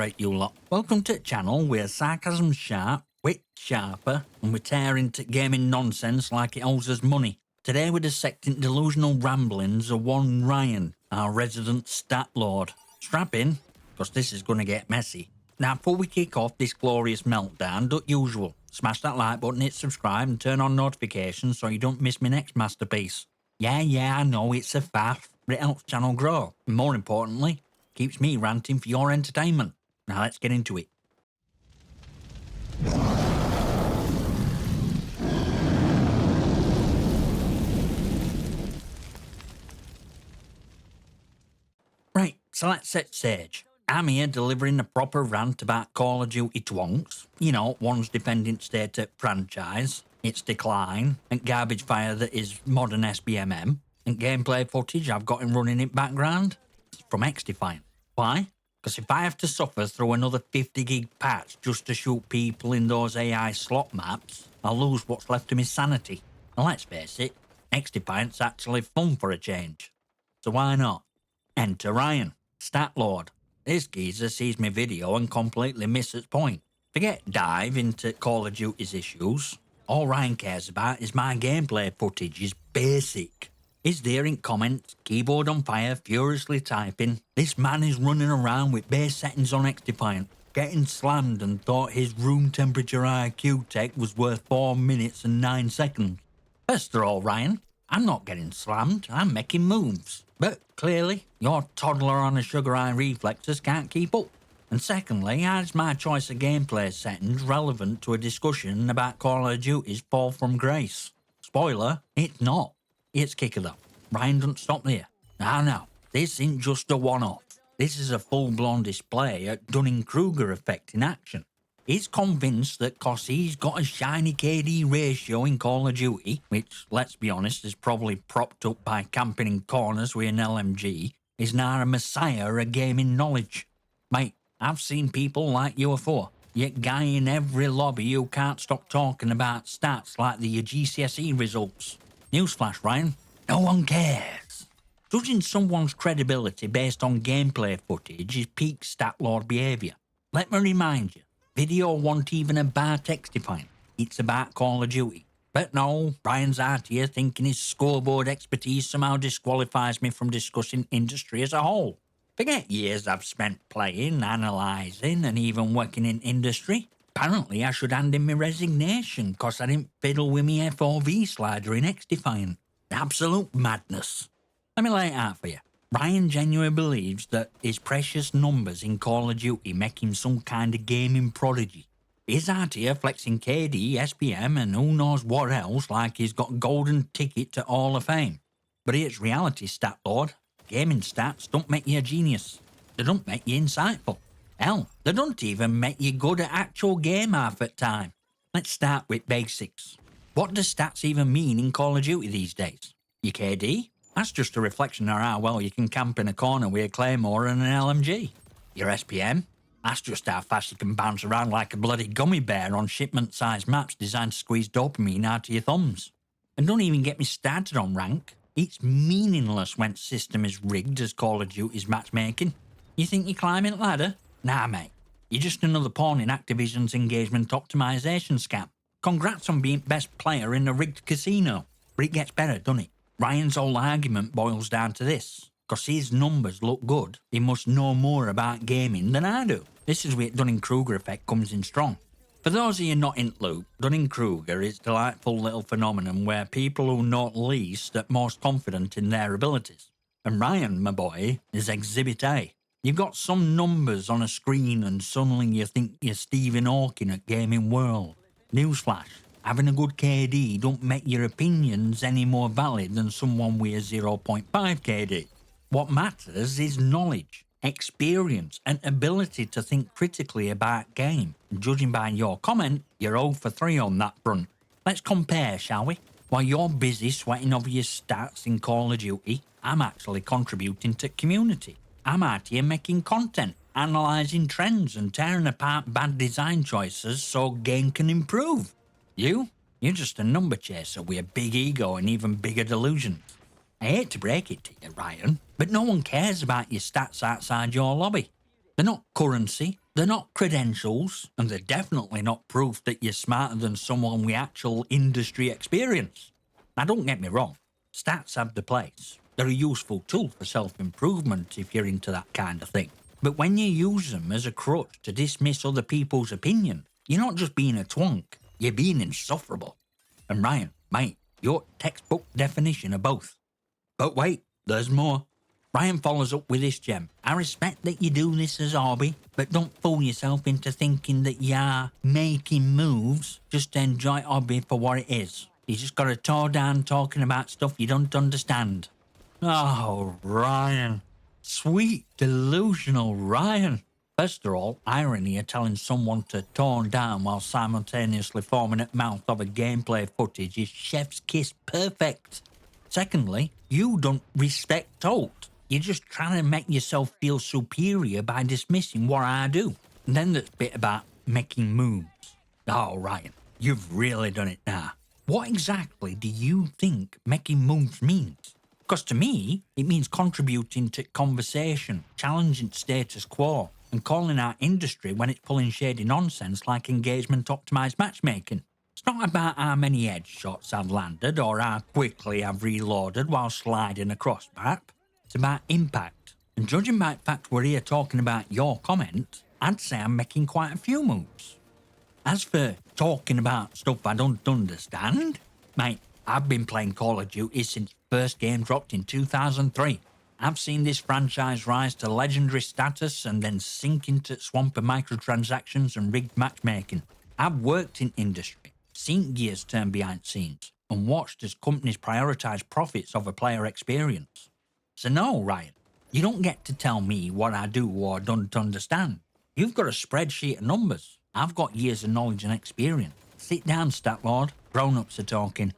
Alright you lot, welcome to the channel where sarcasm's sharp, wit sharper, and we tear into gaming nonsense like it owes us money. Today we're dissecting delusional ramblings of one Ryan, our resident stat lord. Strap in, because this is going to get messy. Now before we kick off this glorious meltdown, do usual. Smash that like button, hit subscribe and turn on notifications so you don't miss my next masterpiece. Yeah, I know it's a faff, but it helps channel grow. And more importantly, keeps me ranting for your entertainment. Now let's get into it. Right, so let's set stage. I'm here delivering a proper rant about Call of Duty twonks. You know, one's dependent state at franchise, its decline, and garbage fire that is modern SBMM, and gameplay footage I've got in running in background from XDefiant. Why? Because if I have to suffer through another 50 gig patch just to shoot people in those AI slot maps, I'll lose what's left of my sanity. And let's face it, XDefiant's actually fun for a change. So why not? Enter Ryan, stat lord. This geezer sees my video and completely misses point. Forget dive into Call of Duty's issues. All Ryan cares about is my gameplay footage is basic. He's there in comments, keyboard on fire, furiously typing. This man is running around with base settings on XDefiant, getting slammed and thought his room temperature IQ tech was worth 4 minutes and 9 seconds. First of all, Ryan, I'm not getting slammed, I'm making moves. But clearly, your toddler on a sugar high reflexes can't keep up. And secondly, how is my choice of gameplay settings relevant to a discussion about Call of Duty's fall from grace? Spoiler, it's not. It's kicker though. Ryan doesn't stop there. No, this isn't just a one-off. This is a full-blown display at Dunning-Kruger effect in action. He's convinced that cause he's got a shiny KD ratio in Call of Duty, which, let's be honest, is probably propped up by camping in corners with an LMG, is now a messiah of gaming knowledge. Mate, I've seen people like you afore, yet guy in every lobby who can't stop talking about stats like the GCSE results. Newsflash, Ryan, no one cares. Judging someone's credibility based on gameplay footage is peak stat lord behaviour. Let me remind you, video wasn't even about XDefiant, it's about Call of Duty. But no, Ryan's out here thinking his scoreboard expertise somehow disqualifies me from discussing industry as a whole. Forget years I've spent playing, analysing and even working in industry. Apparently I should hand in my resignation cause I didn't fiddle with me FOV slider in XDefiant. Absolute madness. Let me lay it out for you. Ryan genuinely believes that his precious numbers in Call of Duty make him some kind of gaming prodigy. He's out here flexing KD, SPM and who knows what else like he's got a golden ticket to Hall of Fame. But here's reality, stat lord. Gaming stats don't make you a genius. They don't make you insightful. Hell, they don't even make you good at actual game half at time. Let's start with basics. What does stats even mean in Call of Duty these days? Your KD? That's just a reflection of how well you can camp in a corner with a claymore and an LMG. Your SPM? That's just how fast you can bounce around like a bloody gummy bear on shipment-sized maps designed to squeeze dopamine out of your thumbs. And don't even get me started on rank. It's meaningless when system is rigged as Call of Duty's matchmaking. You think you're climbing a ladder? Nah, mate. You're just another pawn in Activision's engagement optimization scam. Congrats on being best player in a rigged casino. But it gets better, doesn't it? Ryan's whole argument boils down to this. Cause his numbers look good, he must know more about gaming than I do. This is where Dunning-Kruger effect comes in strong. For those of you not in loop, Dunning-Kruger is a delightful little phenomenon where people who know least are most confident in their abilities. And Ryan, my boy, is Exhibit A. You've got some numbers on a screen and suddenly you think you're Stephen Hawking at Gaming World. Newsflash, having a good KD don't make your opinions any more valid than someone with a 0.5 KD. What matters is knowledge, experience and ability to think critically about game. And judging by your comment, you're 0 for 3 on that front. Let's compare, shall we? While you're busy sweating over your stats in Call of Duty, I'm actually contributing to community. I'm out here making content, analysing trends and tearing apart bad design choices so game can improve. You're just a number chaser with a big ego and even bigger delusions. I hate to break it to you, Ryan, but no one cares about your stats outside your lobby. They're not currency, They're not credentials, and they're definitely not proof that you're smarter than someone with actual industry experience. Now, don't get me wrong, stats have their place. They're a useful tool for self-improvement if you're into that kind of thing. But when you use them as a crutch to dismiss other people's opinion, you're not just being a twonk, you're being insufferable. And Ryan, mate, you're textbook definition of both. But wait, there's more. Ryan follows up with this gem. I respect that you do this as a hobby, but don't fool yourself into thinking that you're making moves just to enjoy hobby for what it is. You just got to tear down talking about stuff you don't understand. Oh, Ryan. Sweet, delusional Ryan. First of all, irony of telling someone to tone down while simultaneously forming at mouth of a gameplay footage is chef's kiss perfect. Secondly, you don't respect Tolt. You're just trying to make yourself feel superior by dismissing what I do. And then there's bit about making moves. Oh, Ryan, you've really done it now. What exactly do you think making moves means? Because to me, it means contributing to conversation, challenging status quo, and calling out industry when it's pulling shady nonsense like engagement-optimised matchmaking. It's not about how many headshots I've landed or how quickly I've reloaded while sliding across map. It's about impact. And judging by the fact we're here talking about your comment, I'd say I'm making quite a few moves. As for talking about stuff I don't understand, mate, I've been playing Call of Duty since first game dropped in 2003. I've seen this franchise rise to legendary status and then sink into swamp of microtransactions and rigged matchmaking. I've worked in industry, seen gears turn behind scenes, and watched as companies prioritise profits over player experience. So no, Ryan, you don't get to tell me what I do or don't understand. You've got a spreadsheet of numbers. I've got years of knowledge and experience. Sit down, stat lord. Grown-ups are talking.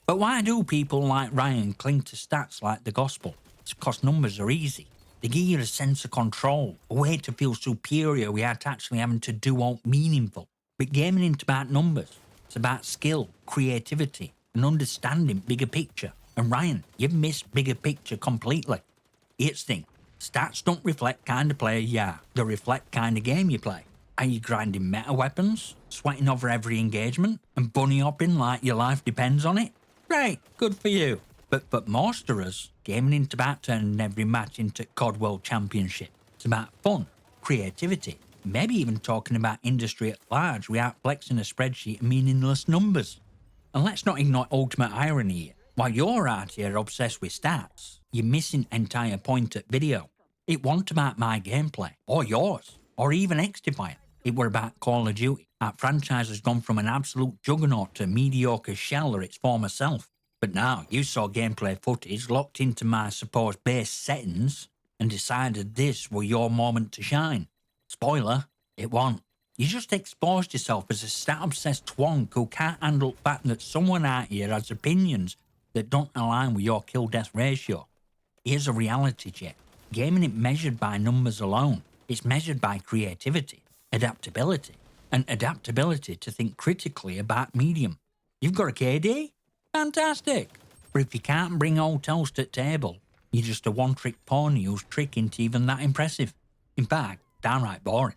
But why do people like Ryan cling to stats like the gospel? It's because numbers are easy. They give you a sense of control, a way to feel superior without actually having to do all meaningful. But gaming isn't about numbers. It's about skill, creativity, and understanding bigger picture. And Ryan, you've missed bigger picture completely. Here's the thing. Stats don't reflect kind of player you are. They reflect kind of game you play. Are you grinding meta weapons, sweating over every engagement, and bunny hopping like your life depends on it? Great, good for you. But most of us, gaming isn't about turning every match into COD World Championship. It's about fun, creativity, maybe even talking about industry at large without flexing a spreadsheet of meaningless numbers. And let's not ignore ultimate irony here. While you're out here obsessed with stats, you're missing entire point at video. It wasn't about my gameplay, or yours, or even XDefiant. It were about Call of Duty. That franchise has gone from an absolute juggernaut to a mediocre shell of its former self. But now you saw gameplay footage locked into my supposed base settings and decided this were your moment to shine. Spoiler, it won't. You just exposed yourself as a stat-obsessed twonk who can't handle the fact that someone out here has opinions that don't align with your kill-death ratio. Here's a reality check. Gaming isn't measured by numbers alone. It's measured by creativity, adaptability, and adaptability to think critically about medium. You've got a KD? Fantastic. But if you can't bring old toast at table, you're just a one-trick pony whose trick ain't even that impressive. In fact, downright boring.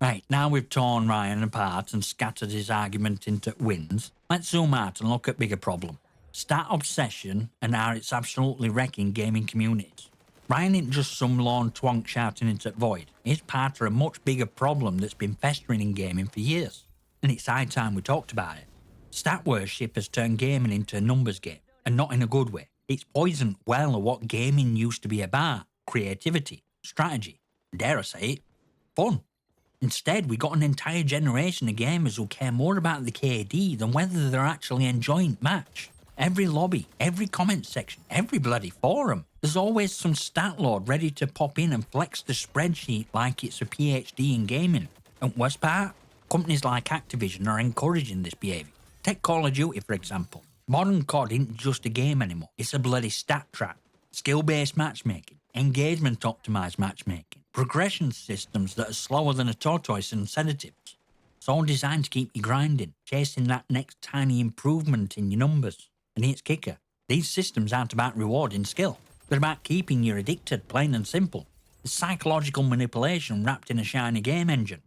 Right, now we've torn Ryan apart and scattered his argument into wins, let's zoom out and look at bigger problem. Stat obsession and how it's absolutely wrecking gaming communities. Ryan ain't just some lone twonk shouting into the void. He's part of a much bigger problem that's been festering in gaming for years. And it's high time we talked about it. Stat worship has turned gaming into a numbers game, and not in a good way. It's poisoned well of what gaming used to be about: creativity, strategy, dare I say it, fun. Instead, we got an entire generation of gamers who care more about the KD than whether they're actually enjoying the match. Every lobby, every comment section, every bloody forum, there's always some stat lord ready to pop in and flex the spreadsheet like it's a PhD in gaming. And worst part, companies like Activision are encouraging this behaviour. Take Call of Duty, for example. Modern COD isn't just a game anymore, it's a bloody stat trap. Skill-based matchmaking, engagement-optimised matchmaking, progression systems that are slower than a tortoise and sedatives. It's all designed to keep you grinding, chasing that next tiny improvement in your numbers. And here's kicker. These systems aren't about rewarding skill. They're about keeping you addicted, plain and simple. It's psychological manipulation wrapped in a shiny game engine.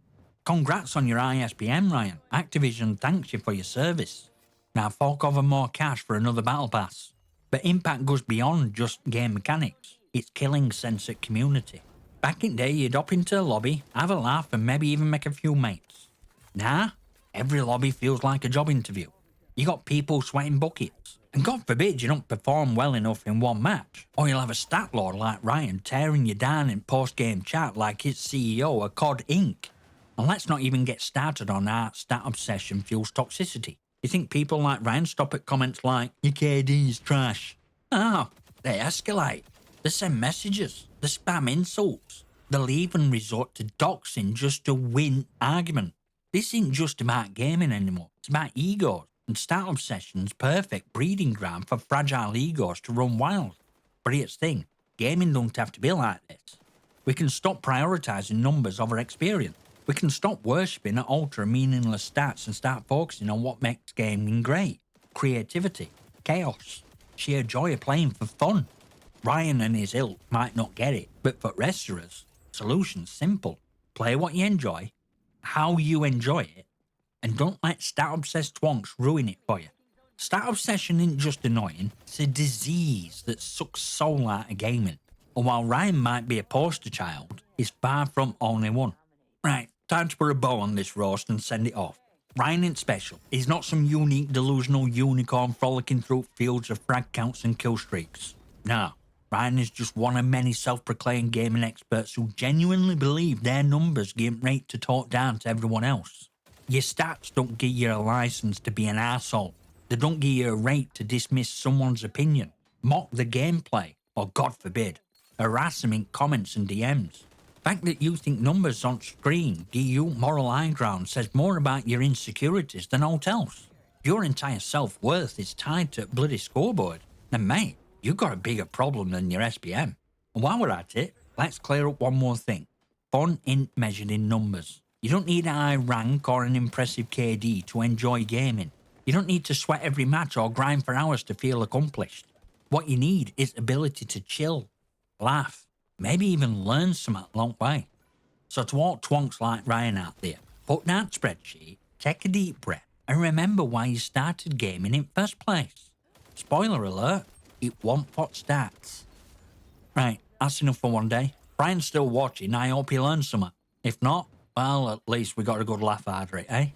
Congrats on your ISBN, Ryan. Activision thanks you for your service. Now fork over more cash for another battle pass. But Impact goes beyond just game mechanics. It's killing censored community. Back in day, you'd hop into a lobby, have a laugh, and maybe even make a few mates. Nah, every lobby feels like a job interview. You got people sweating buckets. And God forbid you don't perform well enough in one match, or you'll have a stat lord like Ryan tearing you down in post-game chat like his CEO of COD Inc. And let's not even get started on how stat obsession fuels toxicity. You think people like Ryan stop at comments like, your KD's trash? Oh, they escalate. They send messages. They spam insults. They'll even resort to doxing just to win argument. This isn't just about gaming anymore. It's about egos. And stat obsession's perfect breeding ground for fragile egos to run wild. But here's the thing, gaming don't have to be like this. We can stop prioritising numbers over experience. We can stop worshipping at ultra meaningless stats and start focusing on what makes gaming great. Creativity, chaos, sheer joy of playing for fun. Ryan and his ilk might not get it, but for rest of us, solution's simple. Play what you enjoy, how you enjoy it, and don't let stat-obsessed twonks ruin it for you. Stat obsession isn't just annoying, it's a disease that sucks soul out of gaming. And while Ryan might be a poster child, he's far from only one. Right, time to put a bow on this roast and send it off. Ryan ain't special. He's not some unique delusional unicorn frolicking through fields of frag counts and kill streaks. No, Ryan is just one of many self-proclaimed gaming experts who genuinely believe their numbers give rate to talk down to everyone else. Your stats don't give you a license to be an asshole. They don't give you a right to dismiss someone's opinion, mock the gameplay, or God forbid, harass them in comments and DMs. The fact that you think numbers on screen give you moral high ground says more about your insecurities than aught else. If your entire self-worth is tied to a bloody scoreboard, then mate, you've got a bigger problem than your SPM. And while we're at it, let's clear up one more thing. Fun isn't measured in numbers. You don't need a high rank or an impressive KD to enjoy gaming. You don't need to sweat every match or grind for hours to feel accomplished. What you need is ability to chill, laugh, maybe even learn something along the way. So to all twonks like Ryan out there, put down that spreadsheet, take a deep breath, and remember why you started gaming in first place. Spoiler alert, it won't for stats. Right, that's enough for one day. Ryan's still watching, I hope he learned something. If not, well, at least we got a good laugh out of it, eh?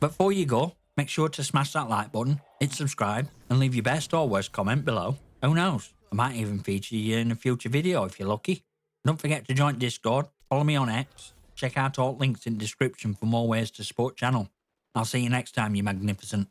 But before you go, make sure to smash that like button, hit subscribe, and leave your best or worst comment below. Who knows? I might even feature you in a future video if you're lucky. Don't forget to join Discord, follow me on X, check out all links in the description for more ways to support the channel. I'll see you next time, you magnificent.